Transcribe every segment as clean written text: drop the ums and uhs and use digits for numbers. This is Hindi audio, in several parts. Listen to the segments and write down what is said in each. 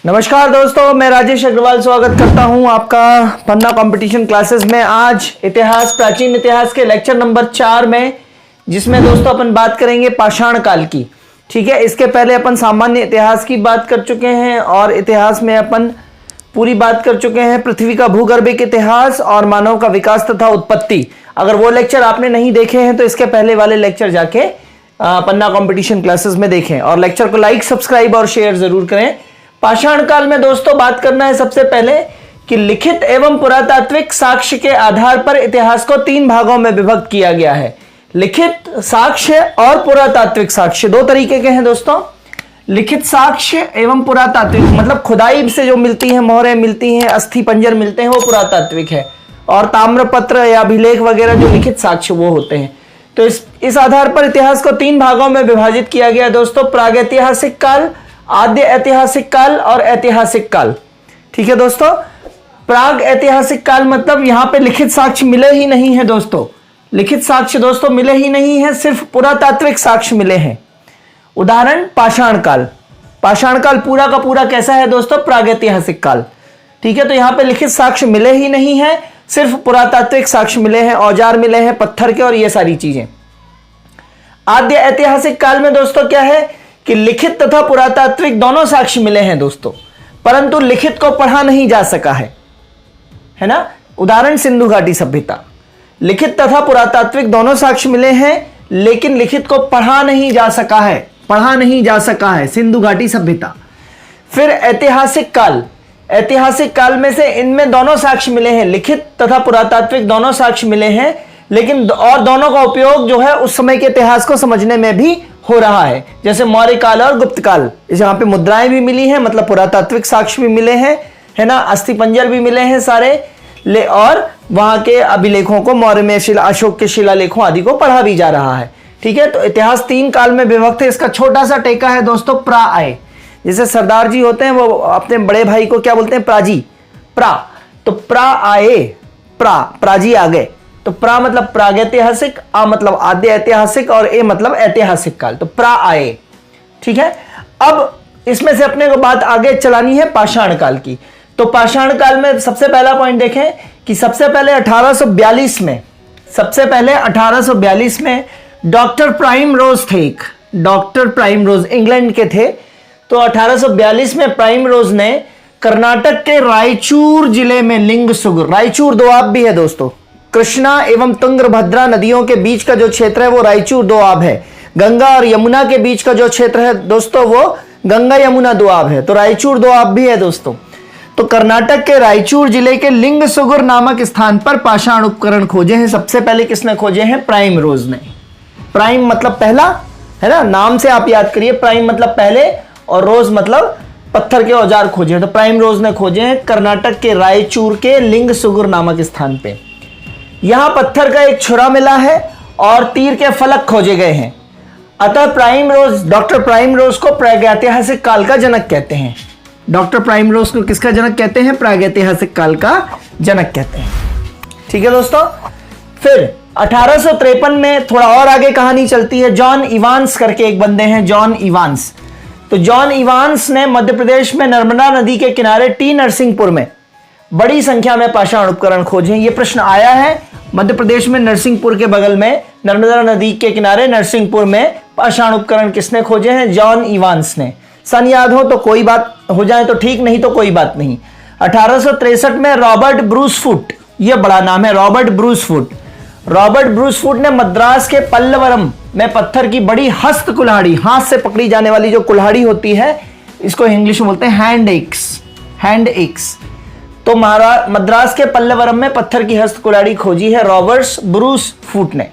नमस्कार दोस्तों, मैं राजेश अग्रवाल स्वागत करता हूं आपका पन्ना कंपटीशन क्लासेस में। आज इतिहास, प्राचीन इतिहास के लेक्चर नंबर 4 में, जिसमें दोस्तों अपन बात करेंगे पाषाण काल की। ठीक है, इसके पहले अपन सामान्य इतिहास की बात कर चुके हैं और इतिहास में अपन पूरी बात कर चुके हैं पृथ्वी का भूगर्भिक इतिहास और मानव का विकास तथा उत्पत्ति। अगर वो लेक्चर आपने नहीं देखे हैं तो इसके पहले वाले लेक्चर जाके पन्ना कंपटीशन क्लासेस में देखें और लेक्चर को लाइक, सब्सक्राइब और शेयर जरूर करें। पाषाण काल में दोस्तों बात करना है सबसे पहले कि लिखित एवं पुरातात्विक साक्ष्य के आधार पर इतिहास को 3 भागों में विभक्त किया गया है। लिखित साक्ष्य और पुरातात्विक साक्ष्य दो तरीके के हैं दोस्तों। लिखित साक्ष्य एवं पुरातात्विक मतलब खुदाई से जो मिलती है, मोहरें मिलती हैं, अस्थि पंजर मिलते हैं, वो पुरातात्विक है। और ताम्रपत्र या अभिलेख वगैरह जो लिखित साक्ष्य वो होते हैं। तो इस आधार पर इतिहास को 3 भागों में विभाजित किया गया दोस्तों। प्रागैतिहासिक काल, आद्य ऐतिहासिक काल और ऐतिहासिक काल। ठीक है दोस्तों, प्राग ऐतिहासिक काल मतलब यहां पे लिखित साक्ष्य मिले ही नहीं है दोस्तों। लिखित साक्ष्य दोस्तों मिले ही नहीं है, सिर्फ पुरातात्विक साक्ष्य मिले हैं। उदाहरण पाषाण काल। पाषाण काल पूरा का पूरा कैसा है दोस्तों? प्रागैतिहासिक काल। ठीक है, तो यहां पे लिखित साक्ष्य मिले ही नहीं है, सिर्फ पुरातात्विक साक्ष्य मिले हैं, औजार मिले हैं पत्थर के और ये सारी चीजें। आद्य ऐतिहासिक काल में दोस्तों क्या है कि लिखित तथा पुरातात्विक दोनों साक्ष्य मिले हैं दोस्तों, परंतु लिखित को पढ़ा नहीं जा सका है ना। उदाहरण सिंधु घाटी सभ्यता। लिखित तथा पुरातात्विक दोनों साक्ष्य मिले हैं, लेकिन लिखित को पढ़ा नहीं जा सका है, सिंधु घाटी सभ्यता। फिर ऐतिहासिक काल। ऐतिहासिक काल में से इनमें दोनों साक्ष्य मिले हैं, लिखित तथा पुरातात्विक दोनों साक्ष्य मिले हैं, लेकिन और दोनों का उपयोग जो है उस समय के इतिहास को समझने में भी हो रहा है। जैसे मौर्य काल और गुप्त काल, यहाँ पे मुद्राएं भी मिली हैं, मतलब पुरातात्विक साक्ष्य भी मिले हैं, है ना, अस्थि पंजर भी मिले हैं सारे, और वहां के अभिलेखों को, मौर्य में अशोक के शिलालेखों आदि को पढ़ा भी जा रहा है। ठीक है, तो इतिहास 3 काल में विभक्त है। इसका छोटा सा टेका है दोस्तों, प्रा आए। जैसे सरदार जी होते हैं वो अपने बड़े भाई को क्या बोलते हैं? प्राजी, प्रा। तो प्रा आए, प्राजी आ गए। तो प्रा मतलब प्रागैतिहासिक, आ मतलब आद्य ऐतिहासिक और ए मतलब ऐतिहासिक काल। तो प्रा आए। ठीक है, अब इसमें से अपने को बात आगे चलानी है पाषाण काल की। तो पाषाण काल में सबसे पहला पॉइंट देखें कि सबसे पहले 1842 में डॉक्टर प्राइम रोज थे। एक डॉक्टर प्राइम रोज इंग्लैंड के थे। तो 1842 में प्राइम रोज ने कर्नाटक के रायचूर जिले में लिंगसुगुर, रायचूर दोआब भी है दोस्तों, कृष्णा एवं तुंगभद्रा नदियों के बीच का जो क्षेत्र है वो रायचूर दोआब है। गंगा और यमुना के बीच का जो क्षेत्र है दोस्तों वो गंगा यमुना दोआब है। तो रायचूर दोआब भी है दोस्तों। तो कर्नाटक के रायचूर जिले के लिंगसुगुर नामक स्थान पर पाषाण उपकरण खोजे हैं। सबसे पहले किसने खोजे हैं? प्राइम रोज ने। प्राइम मतलब पहला, है ना, नाम से आप याद करिए, प्राइम मतलब पहले और रोज मतलब पत्थर के औजार खोजे हैं। तो प्राइम रोज ने खोजे हैं कर्नाटक के रायचूर के लिंगसुगुर नामक स्थान पे। यहां पत्थर का एक छुरा मिला है और तीर के फलक खोजे गए हैं। अतः डॉक्टर प्राइम रोज को प्रागैतिहासिक काल का जनक कहते हैं। डॉक्टर प्राइम रोज को किसका जनक कहते हैं? प्रागैतिहासिक काल का जनक कहते हैं। ठीक है दोस्तों, फिर 1853 में थोड़ा और आगे कहानी चलती है। जॉन इवांस करके एक बंदे हैं, जॉन इवांस। तो जॉन इवांस ने मध्य प्रदेश में नर्मदा नदी के किनारे टी नरसिंहपुर में बड़ी संख्या में पाषाण उपकरण खोजे। ये प्रश्न आया है, मध्य प्रदेश में नरसिंहपुर के बगल में नर्मदा नदी के किनारे नरसिंहपुर में पाषाण उपकरण किसने खोजे हैं? जॉन इवांस ने। सन याद हो तो कोई बात हो जाए तो ठीक, नहीं तो कोई बात नहीं। 1863 में रॉबर्ट ब्रूसफुट, यह बड़ा नाम है, रॉबर्ट ब्रूसफुट ने मद्रास के पल्लवरम में पत्थर की बड़ी हस्त कुल्हाड़ी, हाथ से पकड़ी जाने वाली जो कुल्हाड़ी होती है, इसको इंग्लिश में बोलते हैं हैंड एक्स। तो मद्रास के पल्लवरम में पत्थर की हस्त कुल्हाड़ी खोजी है रॉबर्ट ब्रूसफुट ने।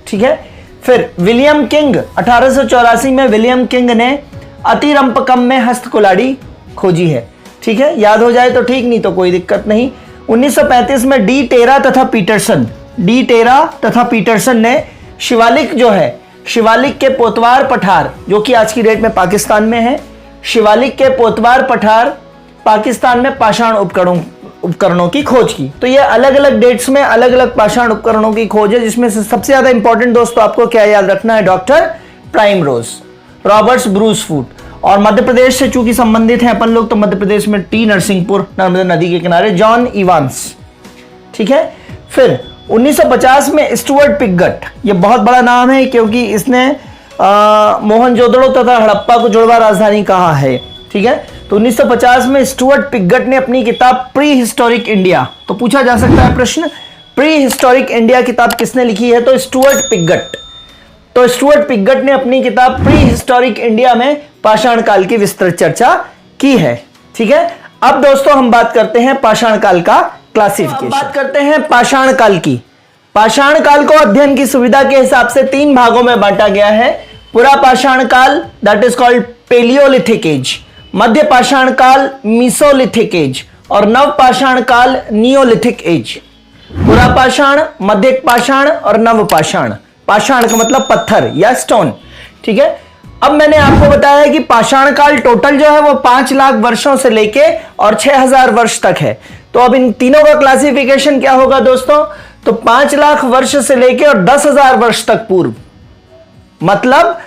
ठीक है, फिर विलियम किंग, 1884 में विलियम किंग ने अतिरंपकम में हस्त कुल्हाड़ी खोजी है। ठीक है, याद हो जाए तो ठीक, नहीं तो कोई दिक्कत नहीं। 1935 में डी टेरा तथा पीटरसन ने शिवालिक जो है, शिवालिक के पोतवार पठार जो कि आज की डेट में पाकिस्तान में है, शिवालिक के पोतवार पठार पाकिस्तान में पाषाण उपकरणों की खोज की। तो ये अलग अलग डेट्स में अलग अलग पाषाण उपकरणों की खोज है, जिसमें से सबसे ज्यादा इंपॉर्टेंट दोस्तों आपको क्या याद रखना है? डॉक्टर प्राइम रोज, रॉबर्ट ब्रूसफुट। और मध्य प्रदेश से चूंकि संबंधित हैं अपन लोग, तो मध्य प्रदेश में टी नरसिंहपुर, नर्मदा नदी के किनारे, जॉन इवांस। ठीक है। फिर 1950 में स्टुअर्ट पिगट, ये बहुत बड़ा नाम है क्योंकि इसने मोहनजोदड़ो तथा हड़प्पा को जुड़वा राजधानी कहा है। ठीक है। तो 1950 में स्टुअर्ट पिगट ने अपनी किताब प्री हिस्टोरिक इंडिया, तो पूछा जा सकता है प्रश्न, प्री हिस्टोरिक इंडिया किताब किसने लिखी है? तो स्टुअर्ट पिगट। तो स्टुअर्ट पिगट ने अपनी किताब प्री हिस्टोरिक इंडिया में पाषाण काल की विस्तृत चर्चा की है। ठीक है। अब दोस्तों हम बात करते हैं पाषाण काल का क्लासिफिकेशन। बात करते हैं पाषाण काल की। पाषाण काल को अध्ययन की सुविधा के हिसाब से 3 भागों में बांटा गया है। पुरा पाषाण काल, that is called palaeolithic age, मध्य पाषाण काल मीसोलिथिक एज, और नव पाषाण काल नियोलिथिक एज। पुरा पाषाण, मध्य पाषाण और नव पाषाण। पाषाण का मतलब पत्थर या स्टोन। ठीक है। अब मैंने आपको बताया कि पाषाण काल टोटल जो है वो 5 लाख वर्षों से लेके और 6000 वर्ष तक है। तो अब इन तीनों का क्लासिफिकेशन क्या होगा दोस्तों? तो 5 लाख वर्ष से लेके और 10,000 वर्ष तक पूर्व, मतलब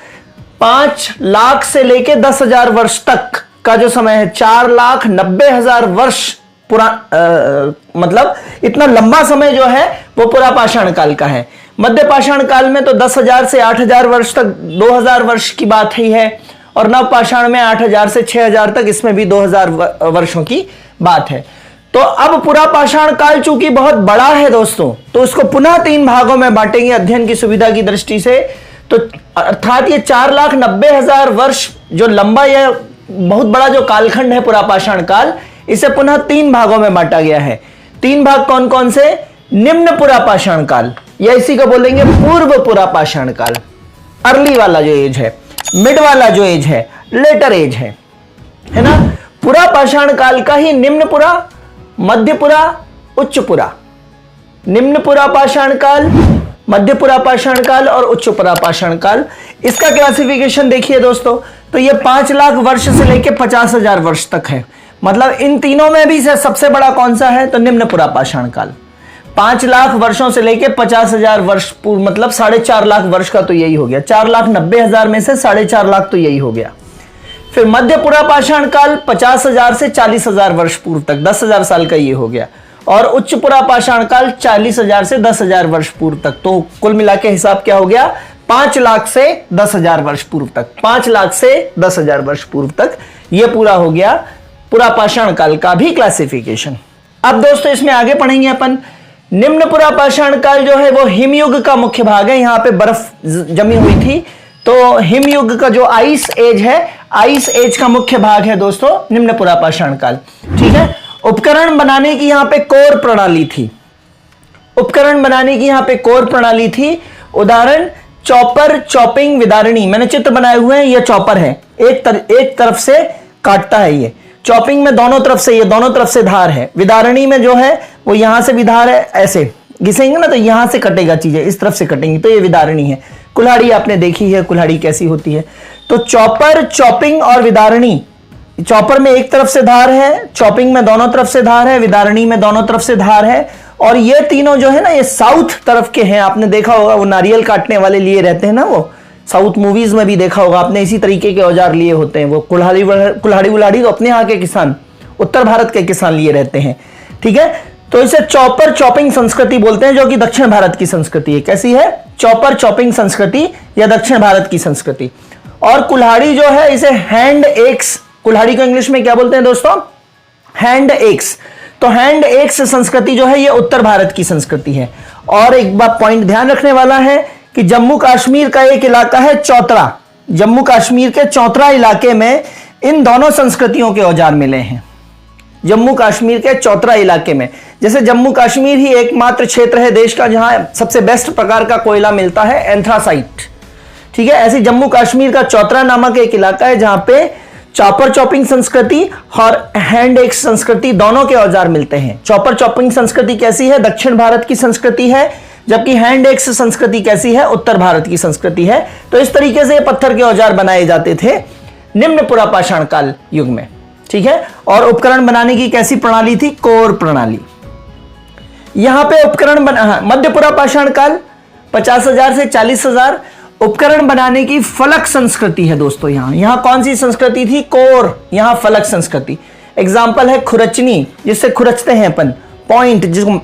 5 लाख से लेके 10,000 वर्ष तक का जो समय है, 4,90,000 वर्ष मतलब इतना लंबा समय जो है वो पूरा पाषाण काल का है। मध्य पाषाण काल में तो 10,000 से 8,000 वर्ष तक 2,000 वर्ष की बात ही है, और नव पाषाण में 8,000 से 6,000 तक, इसमें भी 2,000 वर्षों की बात है। तो अब पूरा पाषाण काल चूंकि बहुत बड़ा है दोस्तों, तो उसको पुनः 3 भागों में बांटेंगे अध्ययन की सुविधा की दृष्टि से। तो अर्थात ये 4,90,000 वर्ष जो लंबा, यह बहुत बड़ा जो कालखंड है पूरा पाषाण काल, इसे पुनः 3 भागों में बांटा गया है। 3 भाग कौन कौन से? निम्न पुरा पाषाण काल, या इसी को बोलेंगे पूर्व पुरा पाषाण काल, अर्ली वाला जो एज है, मिड वाला जो एज है, लेटर एज है ना। पुरा पाषाण काल का ही निम्न पुरा, मध्य पुरा, उच्च पुरा। निम्न पुरा पाषाण काल, मध्य पुरा पाषाण काल और उच्च पुरा पाषाण काल। इसका क्लासिफिकेशन देखिए दोस्तों, तो ये 5 लाख वर्ष से लेकर 50,000 वर्ष तक है। मतलब इन तीनों में भी से सबसे बड़ा कौन सा है? तो निम्न पुरा पाषाण काल। 5 लाख वर्षों से लेकर 50,000 वर्ष पूर्व, मतलब 4.5 लाख वर्ष का तो यही हो गया। 4,90,000 में से 4.5 लाख तो यही हो गया। फिर मध्य पुरा पाषाण काल 50,000 से 40,000 वर्ष पूर्व तक, 10,000 साल का ये हो गया। और उच्च पुरा पाषाण काल 40,000 से 10,000 वर्ष पूर्व तक। तो कुल मिला के हिसाब क्या हो गया? 5 लाख से 10,000 वर्ष पूर्व तक। 5 लाख से 10,000 वर्ष पूर्व तक ये पूरा हो गया पुरा पाषाण काल का भी क्लासिफिकेशन। अब दोस्तों इसमें आगे पढ़ेंगे अपन। निम्न पुरा पाषाण काल जो है वो हिमयुग का मुख्य भाग है। यहां पे बर्फ जमी हुई थी, तो हिमयुग का जो आइस एज है, आइस एज का मुख्य भाग है दोस्तों निम्न पुरा पाषाण काल। ठीक है। उपकरण बनाने की यहां पे कोर प्रणाली थी। उपकरण बनाने की यहां पे कोर प्रणाली थी। उदाहरण चॉपर, चॉपिंग, विदारणी। मैंने चित्र बनाए हुए हैं, ये चॉपर है, एक तरफ से काटता है ये। चॉपिंग में दोनों तरफ से, ये दोनों तरफ से धार है। विदारणी में जो है वो यहां से भी धार है, ऐसे घिसेंगे ना तो यहां से कटेगा चीजें, इस तरफ से कटेंगी, तो ये विदारणी है। कुल्हाड़ी आपने देखी है, कुल्हाड़ी कैसी होती है। तो चॉपर, चॉपिंग और विदारणी। चॉपर में एक तरफ से धार है, चॉपिंग में दोनों तरफ से धार है, विदारणी में दोनों तरफ से धार है। और ये तीनों जो है ना, ये साउथ तरफ के हैं। आपने देखा होगा वो नारियल काटने वाले लिए रहते हैं ना, वो साउथ मूवीज में भी देखा होगा आपने, इसी तरीके के औजार लिए होते हैं। वो कुल्हाड़ी उल्हाड़ी तो अपने यहाँ के किसान, उत्तर भारत के किसान लिए रहते हैं। ठीक है। तो इसे चॉपर चॉपिंग संस्कृति बोलते हैं, जो कि दक्षिण भारत की संस्कृति है। कैसी है? चॉपर चॉपिंग संस्कृति या दक्षिण भारत की संस्कृति। और कुल्हाड़ी जो है इसे हैंड एक्स, कुल्हाड़ी को इंग्लिश में क्या बोलते हैं दोस्तों? Hand axe. तो हैंड एक्स संस्कृति जो है ये उत्तर भारत की संस्कृति है। और एक बात पॉइंट ध्यान रखने वाला है कि जम्मू कश्मीर का एक इलाका है चौतरा, जम्मू कश्मीर के चौतरा इलाके में इन दोनों संस्कृतियों के औजार मिले हैं। जम्मू कश्मीर के चौतरा इलाके में, जैसे जम्मू कश्मीर ही एकमात्र क्षेत्र है देश का जहां सबसे बेस्ट प्रकार का कोयला मिलता है, एंथ्रासाइट। ठीक है। ऐसे जम्मू कश्मीर का चौतरा नामक एक इलाका है जहां पे चॉपर चॉपिंग संस्कृति और हैंड एक्स संस्कृति दोनों के औजार मिलते हैं। चॉपर चॉपिंग संस्कृति कैसी है? दक्षिण भारत की संस्कृति है, जबकि हैंड एक्स संस्कृति कैसी है? उत्तर भारत की संस्कृति है। तो इस तरीके से पत्थर के औजार बनाए जाते थे निम्न पुरा पाषाण काल युग में। ठीक है। और उपकरण बनाने की कैसी प्रणाली थी? कोर प्रणाली। यहां पे उपकरण बना, मध्य पुरा पाषाण काल 50,000 से 40,000, उपकरण बनाने की फलक संस्कृति है दोस्तों। यहां कौन सी संस्कृति थी? कोर। यहां फलक संस्कृति। एग्जाम्पल है खुरचनी, जिससे खुरचते हैं अपन, पॉइंट, जिसको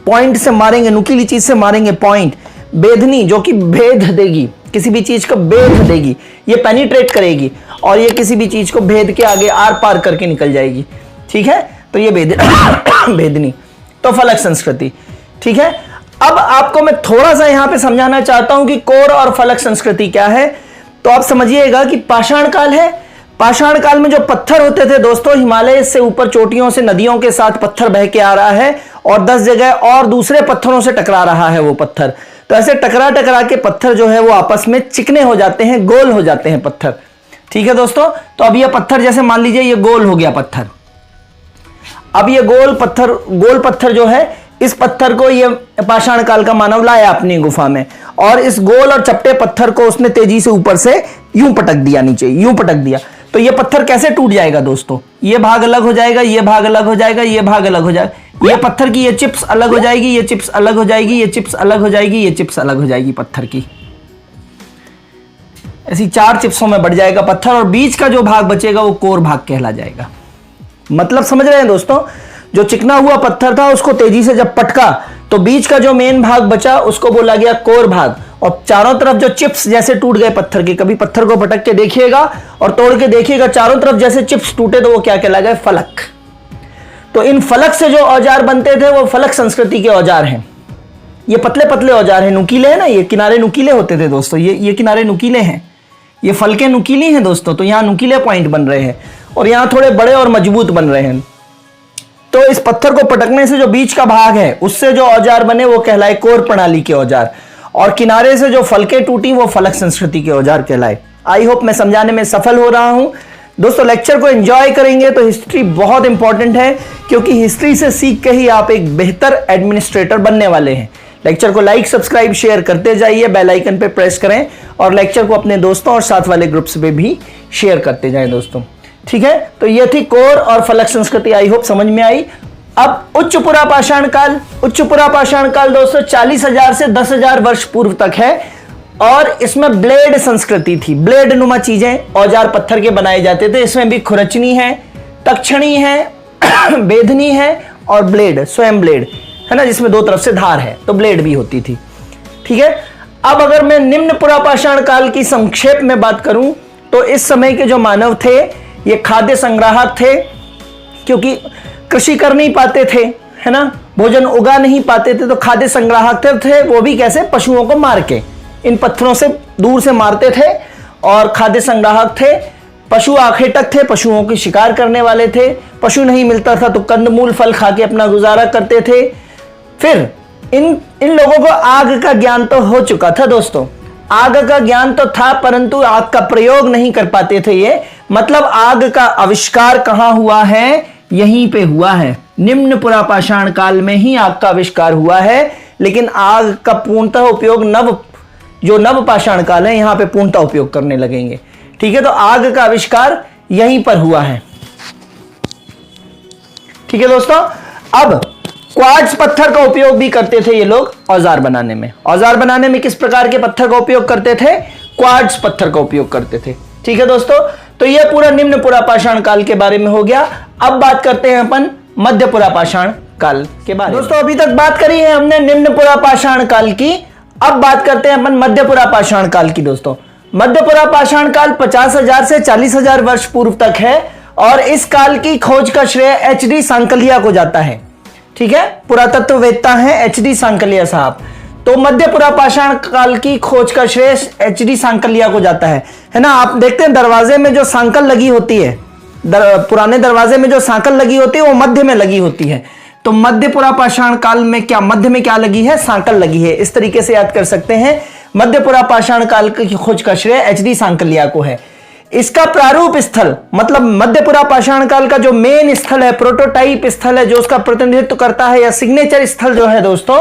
पॉइंट से मारेंगे, नुकीली चीज से मारेंगे, पॉइंट। बेधनी, जो कि भेद देगी, किसी भी चीज को भेद देगी, ये पेनिट्रेट करेगी और ये किसी भी चीज को भेद के आगे आर पार करके निकल जाएगी। ठीक है, तो ये भेदनी, तो फलक संस्कृति। ठीक है, अब आपको मैं थोड़ा सा यहां पे समझाना चाहता हूं कि कोर और फलक संस्कृति क्या है। तो आप समझिएगा कि पाषाण काल है। पाषाण काल में जो पत्थर होते थे दोस्तों, हिमालय से ऊपर चोटियों से नदियों के साथ पत्थर बह के आ रहा है और 10 जगह और दूसरे पत्थरों से टकरा रहा है वो पत्थर। तो ऐसे टकरा टकरा के पत्थर जो है वो आपस में चिकने हो जाते हैं, गोल हो जाते हैं पत्थर। ठीक है दोस्तों, तो अब ये पत्थर, जैसे मान लीजिए ये गोल हो गया पत्थर। अब ये गोल पत्थर जो है, इस पत्थर को ये पाषाण काल का मानव लाया अपनी गुफा में और इस गोल और चपटे पत्थर को उसने तेजी से ऊपर से यूं पटक दिया नीचे, यूं पटक दिया। तो ये पत्थर कैसे टूट जाएगा दोस्तों? ये भाग अलग हो जाएगा, ये भाग अलग हो जाएगा, ये भाग अलग हो जाएगा। ये पत्थर की ये चिप्स अलग हो जाएगी, ये चिप्स अलग हो जाएगी, ये चिप्स अलग हो जाएगी, ये चिप्स अलग हो जाएगी पत्थर की। ऐसी 4 चिप्सों में बढ़ जाएगा पत्थर और बीच का जो भाग बचेगा वो कोर भाग कहला जाएगा। मतलब समझ रहे हैं दोस्तों? जो चिकना हुआ पत्थर था उसको तेजी से जब पटका तो बीच का जो मेन भाग बचा उसको बोला गया कोर भाग, और चारों तरफ जो चिप्स जैसे टूट गए पत्थर के, कभी पत्थर को पटक के देखिएगा और तोड़ के देखिएगा, चारों तरफ जैसे चिप्स टूटे तो वो क्या कहला गए? फलक। तो इन फलक से जो औजार बनते थे वो फलक संस्कृति के औजार हैं। ये पतले पतले औजार हैं, नुकीले हैं ना, ये किनारे नुकीले होते थे दोस्तों, ये किनारे नुकीले हैं, ये फलकें नुकीली हैं दोस्तों। तो यहां नुकीले पॉइंट बन रहे हैं और यहां थोड़े बड़े और मजबूत बन रहे हैं। तो इस पत्थर को पटकने से जो बीच का भाग है उससे जो औजार बने वो कहलाए कोर प्रणाली के औजार, और किनारे से जो फलकें टूटी वो फलक संस्कृति के औजार कहलाए। आई होप मैं समझाने में सफल हो रहा हूं दोस्तों। लेक्चर को एंजॉय करेंगे तो हिस्ट्री बहुत इंपॉर्टेंट है, क्योंकि हिस्ट्री से सीख के ही आप एक बेहतर एडमिनिस्ट्रेटर बनने वाले हैं। लेक्चर को लाइक, सब्सक्राइब, शेयर करते जाइए, बेल आइकन पे प्रेस करें और लेक्चर को अपने दोस्तों और साथ वाले ग्रुप्स पे भी शेयर करते जाएं दोस्तों। ठीक है, तो ये थी कोर और फलक संस्कृति, आई होप समझ में आई। अब उच्च पुरा पाषाण काल। उच्च पुरा पाषाण काल दोस्तों 40,000 से 10,000 वर्ष पूर्व तक है और इसमें ब्लेड संस्कृति थी। ब्लेड नुमा चीजें, औजार पत्थर के बनाए जाते थे। इसमें भी खुरचनी है, तक्षणी है, बेधनी है और ब्लेड, स्वयं ब्लेड है ना, जिसमें 2 तरफ से धार है, तो ब्लेड भी होती थी। ठीक है, अब अगर मैं निम्न पुरा पाषाण काल की संक्षेप में बात करूं तो इस समय के जो मानव थे ये खाद्य संग्राहक थे, क्योंकि कृषि कर नहीं पाते थे, है ना, भोजन उगा नहीं पाते थे, तो खाद्य संग्राहक थे। वो भी कैसे? पशुओं को मार के, इन पत्थरों से दूर से मारते थे और खाद्य संग्राहक थे। पशु आखेटक थे, पशुओं की शिकार करने वाले थे। पशु नहीं मिलता था तो कंदमूल फल खा के अपना गुजारा करते थे। फिर इन लोगों को आग का ज्ञान तो हो चुका था दोस्तों, आग का ज्ञान तो था, परंतु आग का प्रयोग नहीं कर पाते थे। ये मतलब आग का आविष्कार कहां हुआ है? यहीं पे हुआ है, निम्न पुरा पाषाण काल में ही आग का आविष्कार हुआ है। लेकिन आग का पूर्णतः उपयोग नव पाषाण काल है, यहां पे पूर्णतः उपयोग करने लगेंगे। ठीक है, तो आग का आविष्कार यहीं पर हुआ है। ठीक है दोस्तों, अब क्वार्ट्ज पत्थर का उपयोग भी करते थे ये लोग औजार बनाने में। औजार बनाने में किस प्रकार के पत्थर का उपयोग करते थे? क्वार्ट्ज पत्थर का उपयोग करते थे। ठीक है दोस्तों, तो ये पूरा निम्न पुरा पाषाण काल के बारे में हो गया। अब बात करते हैं अपन मध्य पुरा पाषाण काल के बारे में। दोस्तों अभी तक बात करी है हमने निम्न पुरा पाषाण काल की, अब बात करते हैं अपन मध्य पुरा पाषाण काल की। दोस्तों मध्य पुरा पाषाण काल 50,000 से 40,000 वर्ष पूर्व तक है और इस काल की खोज का श्रेय एच.डी. सांकलिया को जाता है। ठीक है, पुरातत्ववेत्ता हैं एच.डी. सांकलिया साहब। तो मध्य पुरा पाषाण काल की खोज का श्रेय एच.डी. सांकलिया को जाता है ना। आप देखते हैं दरवाजे में जो सांकल लगी होती है, पुराने दरवाजे में जो सांकल लगी होती है वो मध्य में लगी होती है। तो मध्य पुरा पाषाण काल में क्या मध्य में क्या लगी है? सांकल लगी है। इस तरीके से याद कर सकते हैं, मध्य पुरा पाषाण काल की खोज का श्रेय एच.डी. सांकलिया को है। इसका प्रारूप स्थल मतलब मध्य पुरा पाषाण काल का जो मेन स्थल है, प्रोटोटाइप स्थल है, जो उसका प्रतिनिधित्व करता है या सिग्नेचर स्थल जो है दोस्तों,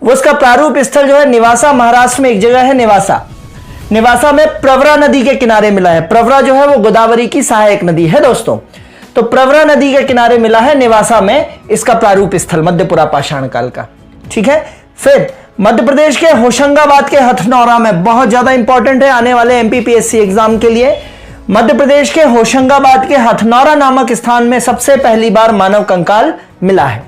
वो उसका प्रारूप स्थल जो है निवासा, महाराष्ट्र में एक जगह है निवासा। निवासा में प्रवरा नदी के किनारे मिला है। प्रवरा जो है वो गोदावरी की सहायक नदी है दोस्तों। तो प्रवरा नदी के किनारे मिला है निवासा में इसका प्रारूप स्थल मध्य पुरा पाषाण काल का। ठीक है, फिर मध्य प्रदेश के होशंगाबाद के हथनौरा में, बहुत ज्यादा इंपॉर्टेंट है आने वाले एमपीपीएससी एग्जाम के लिए, मध्य प्रदेश के होशंगाबाद के हथनौरा नामक स्थान में सबसे पहली बार मानव कंकाल मिला है।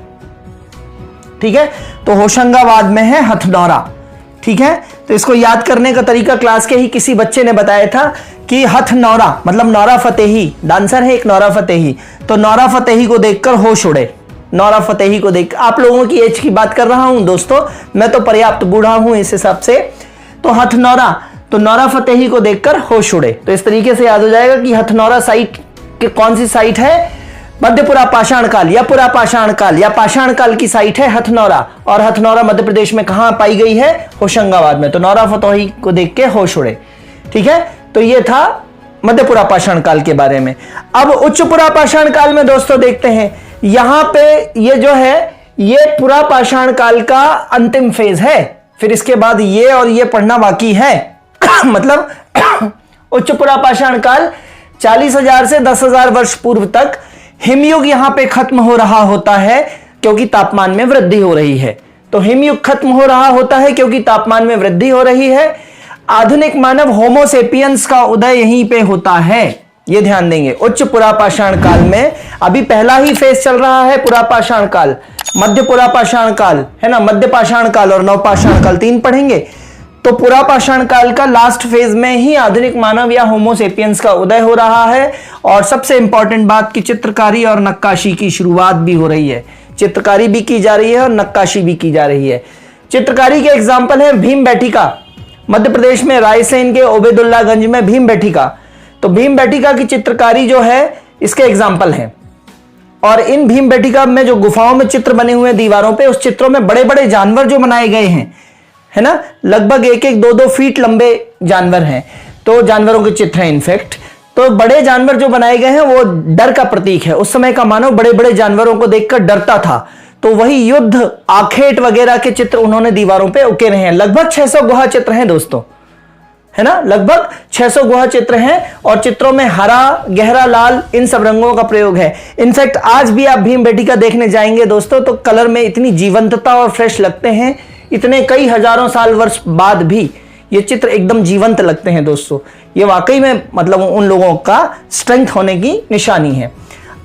ठीक है, तो होशंगाबाद में है हथनौरा। ठीक है, तो इसको याद करने का तरीका क्लास के ही किसी बच्चे ने बताया था कि हथनौरा मतलब नौरा फतेही, डांसर है एक नौरा फतेही, तो नौरा फतेही को देखकर होश उड़े। नौरा फतेही को देख, आप लोगों की एज की बात कर रहा हूं दोस्तों, मैं तो पर्याप्त बूढ़ा हूं इस हिसाब से। तो हथनौरा, तो नौरा फतेही को देखकर होश उड़े, तो इस तरीके से याद हो जाएगा कि हथनौरा साइट के कौन सी साइट है, मध्यपुरा पाषाण काल या पुरा पाषाण काल या पाषाण काल की साइट है हथनौरा। और हथनौरा मध्य प्रदेश में कहां पाई गई है, होशंगाबाद में। तो नौरा फतेही को देख के होश उड़े। ठीक है, तो ये था मध्यपुरा पाषाण काल के बारे में। अब उच्चपुरा पाषाण काल में दोस्तों देखते हैं, यहां पे ये जो है ये पुरा पाषाण काल का अंतिम फेज है, फिर इसके बाद ये और ये पढ़ना बाकी है। मतलब उच्चपुरा पाषाण काल 40,000 से 10,000 वर्ष पूर्व तक हिमयुग यहां पे खत्म हो रहा होता है क्योंकि तापमान में वृद्धि हो रही है। तो हिमयुग खत्म हो रहा होता है क्योंकि तापमान में वृद्धि हो रही है। आधुनिक मानव होमोसेपियंस का उदय यहीं पे होता है, ये ध्यान देंगे। उच्च पुरापाषाण काल में अभी पहला ही फेज चल रहा है पुरापाषाण काल, मध्य पुरापाषाण काल है ना, मध्य पाषाण काल और नवपाषाण काल 3 पढ़ेंगे। तो पुरापाषाण काल का लास्ट फेज में ही आधुनिक मानव या होमोसेपियंस का उदय हो रहा है। और सबसे इंपॉर्टेंट बात कि चित्रकारी और नक्काशी की शुरुआत भी हो रही है, चित्रकारी भी की जा रही है और नक्काशी भी की जा रही है। चित्रकारी के एग्जाम्पल है भीम बैठिका, मध्य प्रदेश में रायसेन के ओबेदुल्लागंज में भीम बैठिका। तो भीम बैठिका की चित्रकारी जो है इसके एग्जाम्पल हैं। और इन भीम बैठिका में जो गुफाओं में चित्र बने हुए हैं दीवारों पे, उस चित्रों में बड़े बड़े जानवर जो बनाए गए हैं, है ना, लगभग 1-1, 2-2 फीट लंबे जानवर हैं। तो जानवरों के चित्र हैं इनफैक्ट। तो बड़े जानवर जो बनाए गए हैं वो डर का प्रतीक है। उस समय का मानव बड़े बड़े जानवरों को देखकर डरता था, तो वही युद्ध, आखेट वगैरह के चित्र उन्होंने दीवारों पे उकेरे हैं। लगभग 600 गुहा चित्र हैं दोस्तों, है ना, लगभग 600 गुहा चित्र हैं। और चित्रों में हरा, गहरा लाल, इन सब रंगों का प्रयोग है। इनफैक्ट आज भी आप भीम बैठिका देखने जाएंगे दोस्तों तो कलर में इतनी जीवंतता और फ्रेश लगते हैं, इतने कई हजारों साल वर्ष बाद भी ये चित्र एकदम जीवंत लगते हैं दोस्तों। ये वाकई में मतलब उन लोगों का स्ट्रेंथ होने की निशानी है।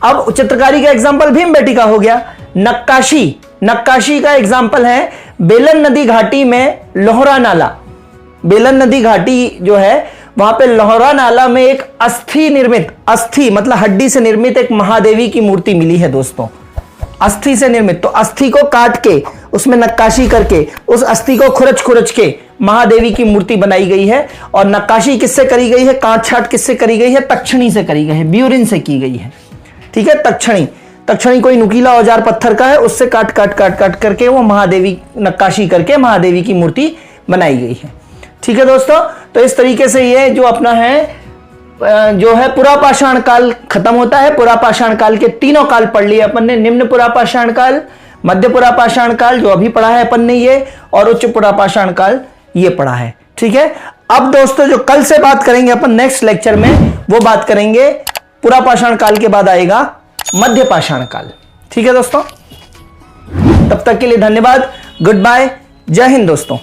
अब चित्रकारी का एग्जाम्पल भीम बैठिका हो गया। नक्काशी, नक्काशी का एग्जाम्पल है बेलन नदी घाटी में लोहरा नाला। बेलन नदी घाटी जो है वहां पे लोहरा नाला में एक अस्थि निर्मित, अस्थि मतलब हड्डी से निर्मित एक महादेवी की मूर्ति मिली है दोस्तों, अस्थि से निर्मित। तो अस्थि को काट के उसमें नक्काशी करके उस अस्थि को खुरच खुरच के महादेवी की मूर्ति बनाई गई है। और नक्काशी किससे करी गई है, काट छाट किससे करी गई है, तक्षणी से करी गई है, ब्यूरिन से की गई है। ठीक है, तक्षणी, तक्षणी कोई नुकीला औजार पत्थर का है, उससे काट काट काट काट करके वो महादेवी, नक्काशी करके महादेवी की मूर्ति बनाई गई है। ठीक है दोस्तों, तो इस तरीके से ये जो अपना है जो है पुरापाषाण काल खत्म होता है। पुरापाषाण काल के तीनों काल पढ़ लिए अपन ने, निम्न पुरापाषाण काल, मध्य पुरापाषाण काल जो अभी पढ़ा है अपन ने ये, और उच्च पुरापाषाण काल ये पढ़ा है। ठीक है, अब दोस्तों जो कल से बात करेंगे अपन नेक्स्ट लेक्चर में, वो बात करेंगे पुरापाषाण काल के बाद आएगा मध्य पाषाण काल। ठीक है दोस्तों, तब तक के लिए धन्यवाद, गुड बाय, जय हिंद दोस्तों।